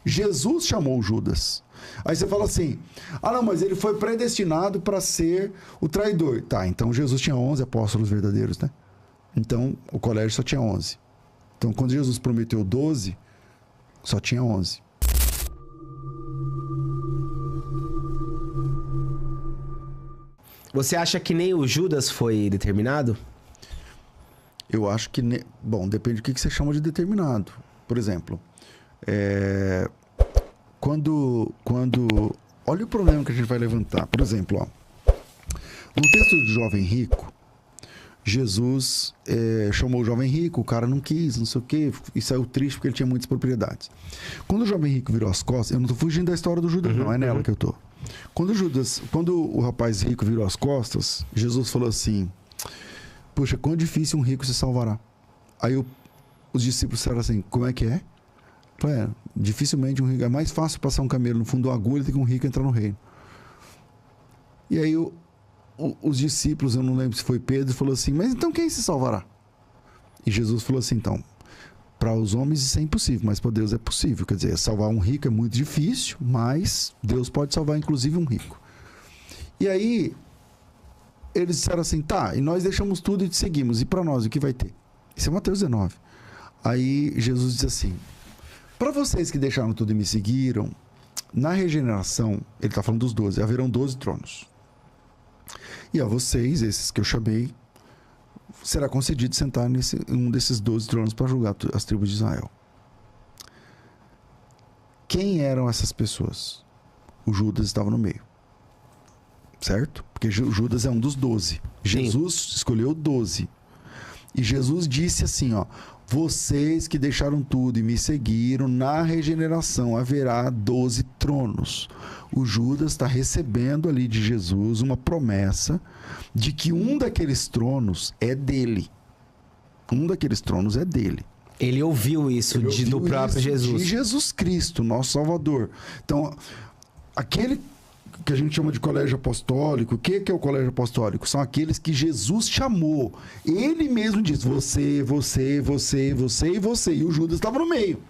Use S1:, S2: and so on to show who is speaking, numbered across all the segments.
S1: Jesus chamou Judas. Aí você fala assim, não, mas ele foi predestinado para ser o traidor. Tá, então Jesus tinha 11 apóstolos verdadeiros, né? Então o colégio só tinha 11. Então quando Jesus prometeu 12, só tinha 11.
S2: Você acha que nem o Judas foi determinado?
S1: Eu acho que... Bom, depende do que você chama de determinado. Por exemplo, quando... Olha o problema que a gente vai levantar. Por exemplo, no texto do jovem rico, Jesus chamou o jovem rico, o cara não quis, não sei o quê, e saiu triste porque ele tinha muitas propriedades. Quando o jovem rico virou as costas, eu não tô fugindo da história do Judas, não, é nela que eu tô. Quando o rapaz rico virou as costas, Jesus falou assim, poxa, quão difícil um rico se salvará. Aí os discípulos disseram assim, como é que é? Falei, dificilmente um rico, é mais fácil passar um camelo no fundo de uma agulha do que um rico entrar no reino. E aí os discípulos, eu não lembro se foi Pedro, falou assim, mas então quem se salvará? E Jesus falou assim, então, para os homens isso é impossível, mas para Deus é possível. Quer dizer, salvar um rico é muito difícil, mas Deus pode salvar inclusive um rico. E aí, eles disseram assim, tá, e nós deixamos tudo e te seguimos, e para nós o que vai ter? Isso é Mateus 19. Aí Jesus diz assim, para vocês que deixaram tudo e me seguiram, na regeneração, ele está falando dos 12, haverão 12 tronos. E a vocês, esses que eu chamei, será concedido sentar em um desses 12 tronos para julgar as tribos de Israel. Quem eram essas pessoas? O Judas estava no meio. Certo? Porque Judas é um dos 12. Jesus escolheu 12. E Jesus disse assim, vocês que deixaram tudo e me seguiram, na regeneração haverá 12 tronos. O Judas está recebendo ali de Jesus uma promessa de que um daqueles tronos é dele. Um daqueles tronos é dele.
S2: Ele ouviu isso do próprio Jesus.
S1: De Jesus Cristo, nosso Salvador. Então, aquele que a gente chama de colégio apostólico, o que é o colégio apostólico? São aqueles que Jesus chamou. Ele mesmo diz, você, você, você, você e você. E o Judas estava no meio.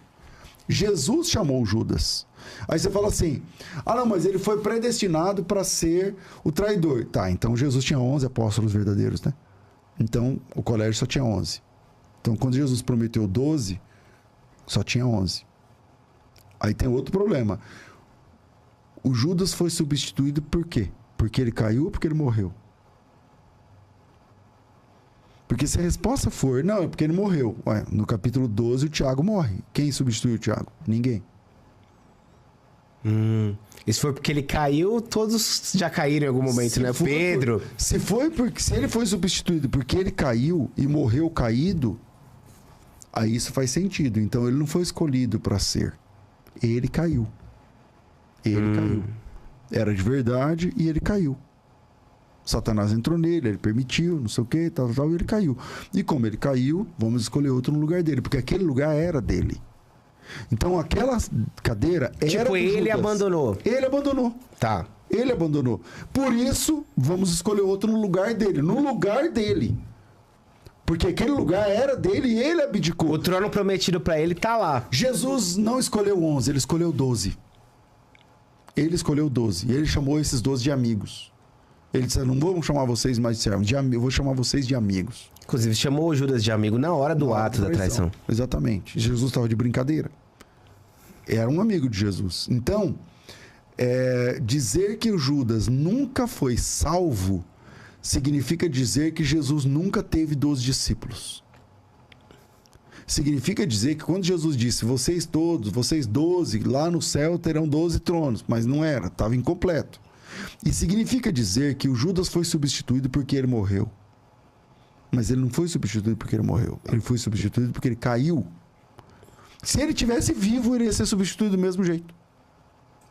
S1: Jesus chamou o Judas. Aí você fala assim, não, mas ele foi predestinado para ser o traidor. Tá, então Jesus tinha 11 apóstolos verdadeiros, né? Então o colégio só tinha 11. Então quando Jesus prometeu 12, só tinha 11. Aí tem outro problema. O Judas foi substituído por quê? Porque ele caiu ou porque ele morreu? Porque se a resposta for, não, é porque ele morreu. Ué, no capítulo 12 o Tiago morre. Quem substituiu o Tiago? Ninguém.
S2: Isso foi porque ele caiu, todos já caíram em algum momento, né? Pedro.
S1: Se ele foi substituído porque ele caiu e morreu caído, aí isso faz sentido. Então ele não foi escolhido para ser. Ele caiu. Ele caiu. Era de verdade e ele caiu. Satanás entrou nele, ele permitiu, não sei o que, tal, e ele caiu. E como ele caiu, vamos escolher outro no lugar dele, porque aquele lugar era dele. Então aquela cadeira era do
S2: ele
S1: Judas.
S2: Abandonou.
S1: Ele abandonou.
S2: Tá.
S1: Ele abandonou. Por isso, vamos escolher outro no lugar dele. No lugar dele. Porque aquele lugar era dele e ele abdicou.
S2: O trono prometido para ele tá lá.
S1: Jesus não escolheu 11, ele escolheu 12. Ele escolheu 12. E ele chamou esses 12 de amigos. Ele disse, não vou chamar vocês mais de servos, eu vou chamar vocês de amigos.
S2: Inclusive, chamou o Judas de amigo na hora do ato da traição.
S1: Exatamente. Jesus estava de brincadeira. Era um amigo de Jesus. Então, dizer que o Judas nunca foi salvo significa dizer que Jesus nunca teve 12 discípulos. Significa dizer que quando Jesus disse, vocês todos, vocês 12, lá no céu terão 12 tronos, mas não era, estava incompleto. E significa dizer que o Judas foi substituído porque ele morreu. Mas ele não foi substituído porque ele morreu. Ele foi substituído porque ele caiu. Se ele tivesse vivo, ele ia ser substituído do mesmo jeito.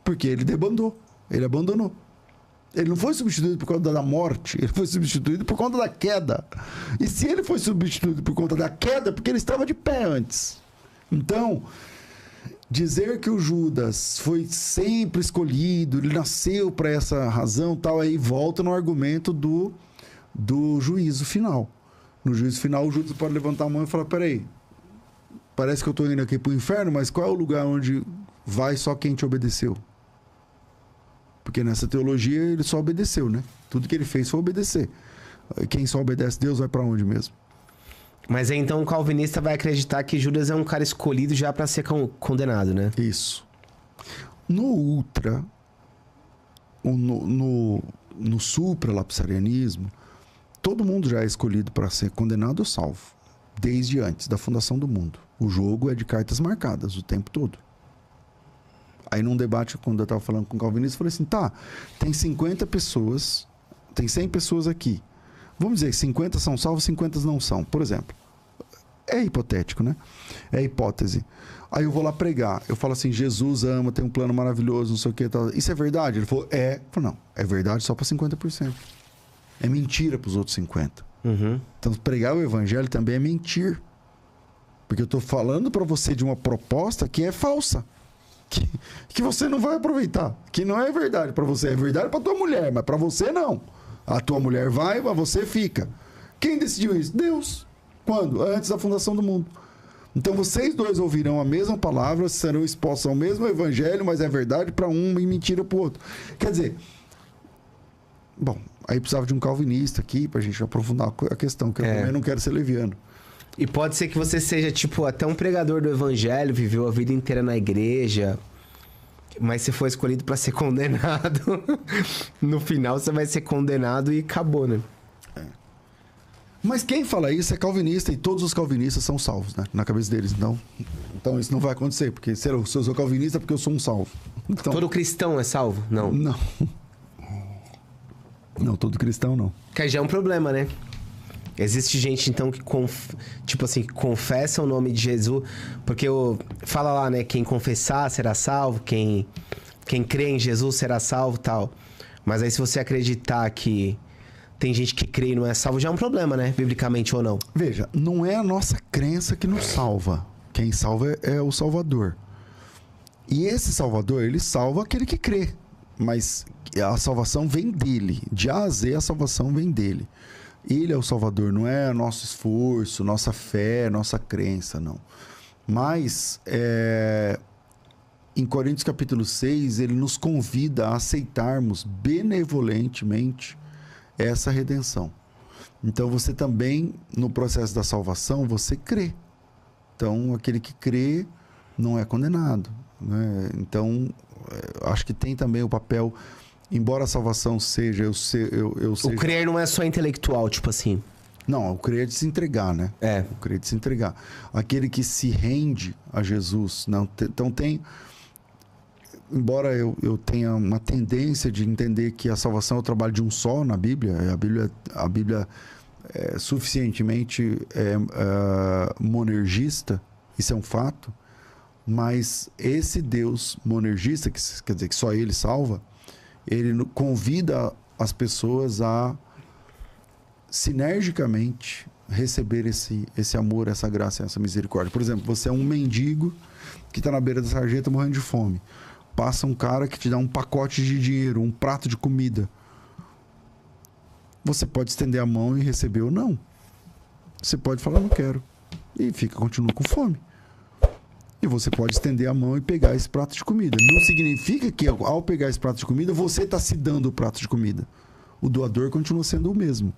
S1: Porque ele debandou. Ele abandonou. Ele não foi substituído por conta da morte. Ele foi substituído por conta da queda. E se ele foi substituído por conta da queda, porque ele estava de pé antes. Então, dizer que o Judas foi sempre escolhido, ele nasceu para essa razão, tal, aí volta no argumento do juízo final. No juízo final, o Judas pode levantar a mão e falar, peraí, parece que eu estou indo aqui para o inferno, mas qual é o lugar onde vai só quem te obedeceu. Porque nessa teologia ele só obedeceu, né? Tudo que ele fez foi obedecer. Quem só obedece Deus vai para onde mesmo?
S2: Mas aí então o calvinista vai acreditar que Judas é um cara escolhido já para ser condenado, né?
S1: Isso. No ultra, no supralapsarianismo, todo mundo já é escolhido para ser condenado ou salvo, desde antes da fundação do mundo. O jogo é de cartas marcadas o tempo todo. Aí num debate, quando eu estava falando com o calvinista, eu falei assim, tá, tem 50 pessoas, tem 100 pessoas aqui. Vamos dizer, 50 são salvos, 50 não são, por exemplo. É hipotético, né? É hipótese. Aí eu vou lá pregar, eu falo assim, Jesus ama, tem um plano maravilhoso, não sei o que, tal. Isso é verdade? Ele falou, é. Eu falei, não, é verdade só para 50%. É mentira para os outros 50%.
S2: Uhum.
S1: Então pregar o evangelho também é mentir. Porque eu estou falando para você de uma proposta que é falsa. Que você não vai aproveitar. Que não é verdade para você. É verdade para tua mulher, mas para você não. A tua mulher vai, mas você fica. Quem decidiu isso? Deus. Quando? Antes da fundação do mundo. Então vocês dois ouvirão a mesma palavra, serão expostos ao mesmo evangelho, mas é verdade para um e mentira para o outro. Quer dizer, bom, aí precisava de um calvinista aqui pra gente aprofundar a questão, que eu também não quero ser leviano.
S2: E pode ser que você seja, tipo, até um pregador do evangelho, viveu a vida inteira na igreja, mas se for escolhido para ser condenado, no final você vai ser condenado e acabou, né?
S1: Mas quem fala isso é calvinista e todos os calvinistas são salvos, né? Na cabeça deles. Então isso não vai acontecer, porque se eu sou calvinista é porque eu sou um salvo. Então,
S2: todo cristão é salvo? Não.
S1: Não. Não, todo cristão não.
S2: Que já é um problema, né? Existe gente, então, que tipo assim, confessa o nome de Jesus, porque fala lá, né? Quem confessar será salvo, quem crê em Jesus será salvo, tal. Mas aí se você acreditar que tem gente que crê e não é salvo, já é um problema, né? Biblicamente ou não.
S1: Veja, não é a nossa crença que nos salva. Quem salva é o Salvador. E esse Salvador, ele salva aquele que crê. Mas a salvação vem dele. De A a Z, a salvação vem dele. Ele é o Salvador, não é nosso esforço, nossa fé, nossa crença, não. Mas, em Coríntios capítulo 6, ele nos convida a aceitarmos benevolentemente essa redenção. Então, você também, no processo da salvação, você crê. Então, aquele que crê não é condenado, né? Então, acho que tem também o papel... Embora a salvação seja...
S2: O crer não é só intelectual, tipo assim.
S1: Não, o crer é de se entregar, né? O crer é de se entregar. Aquele que se rende a Jesus. Não, então tem... Embora eu tenha uma tendência de entender que a salvação é o trabalho de um só na Bíblia, a Bíblia é suficientemente monergista, isso é um fato, mas esse Deus monergista, que quer dizer que só ele salva, ele convida as pessoas a sinergicamente receber esse amor, essa graça, essa misericórdia. Por exemplo, você é um mendigo que está na beira da sarjeta morrendo de fome. Passa um cara que te dá um pacote de dinheiro, um prato de comida. Você pode estender a mão e receber ou não. Você pode falar, não quero. E continua com fome. E você pode estender a mão e pegar esse prato de comida. Não significa que ao pegar esse prato de comida, você está se dando o prato de comida. O doador continua sendo o mesmo.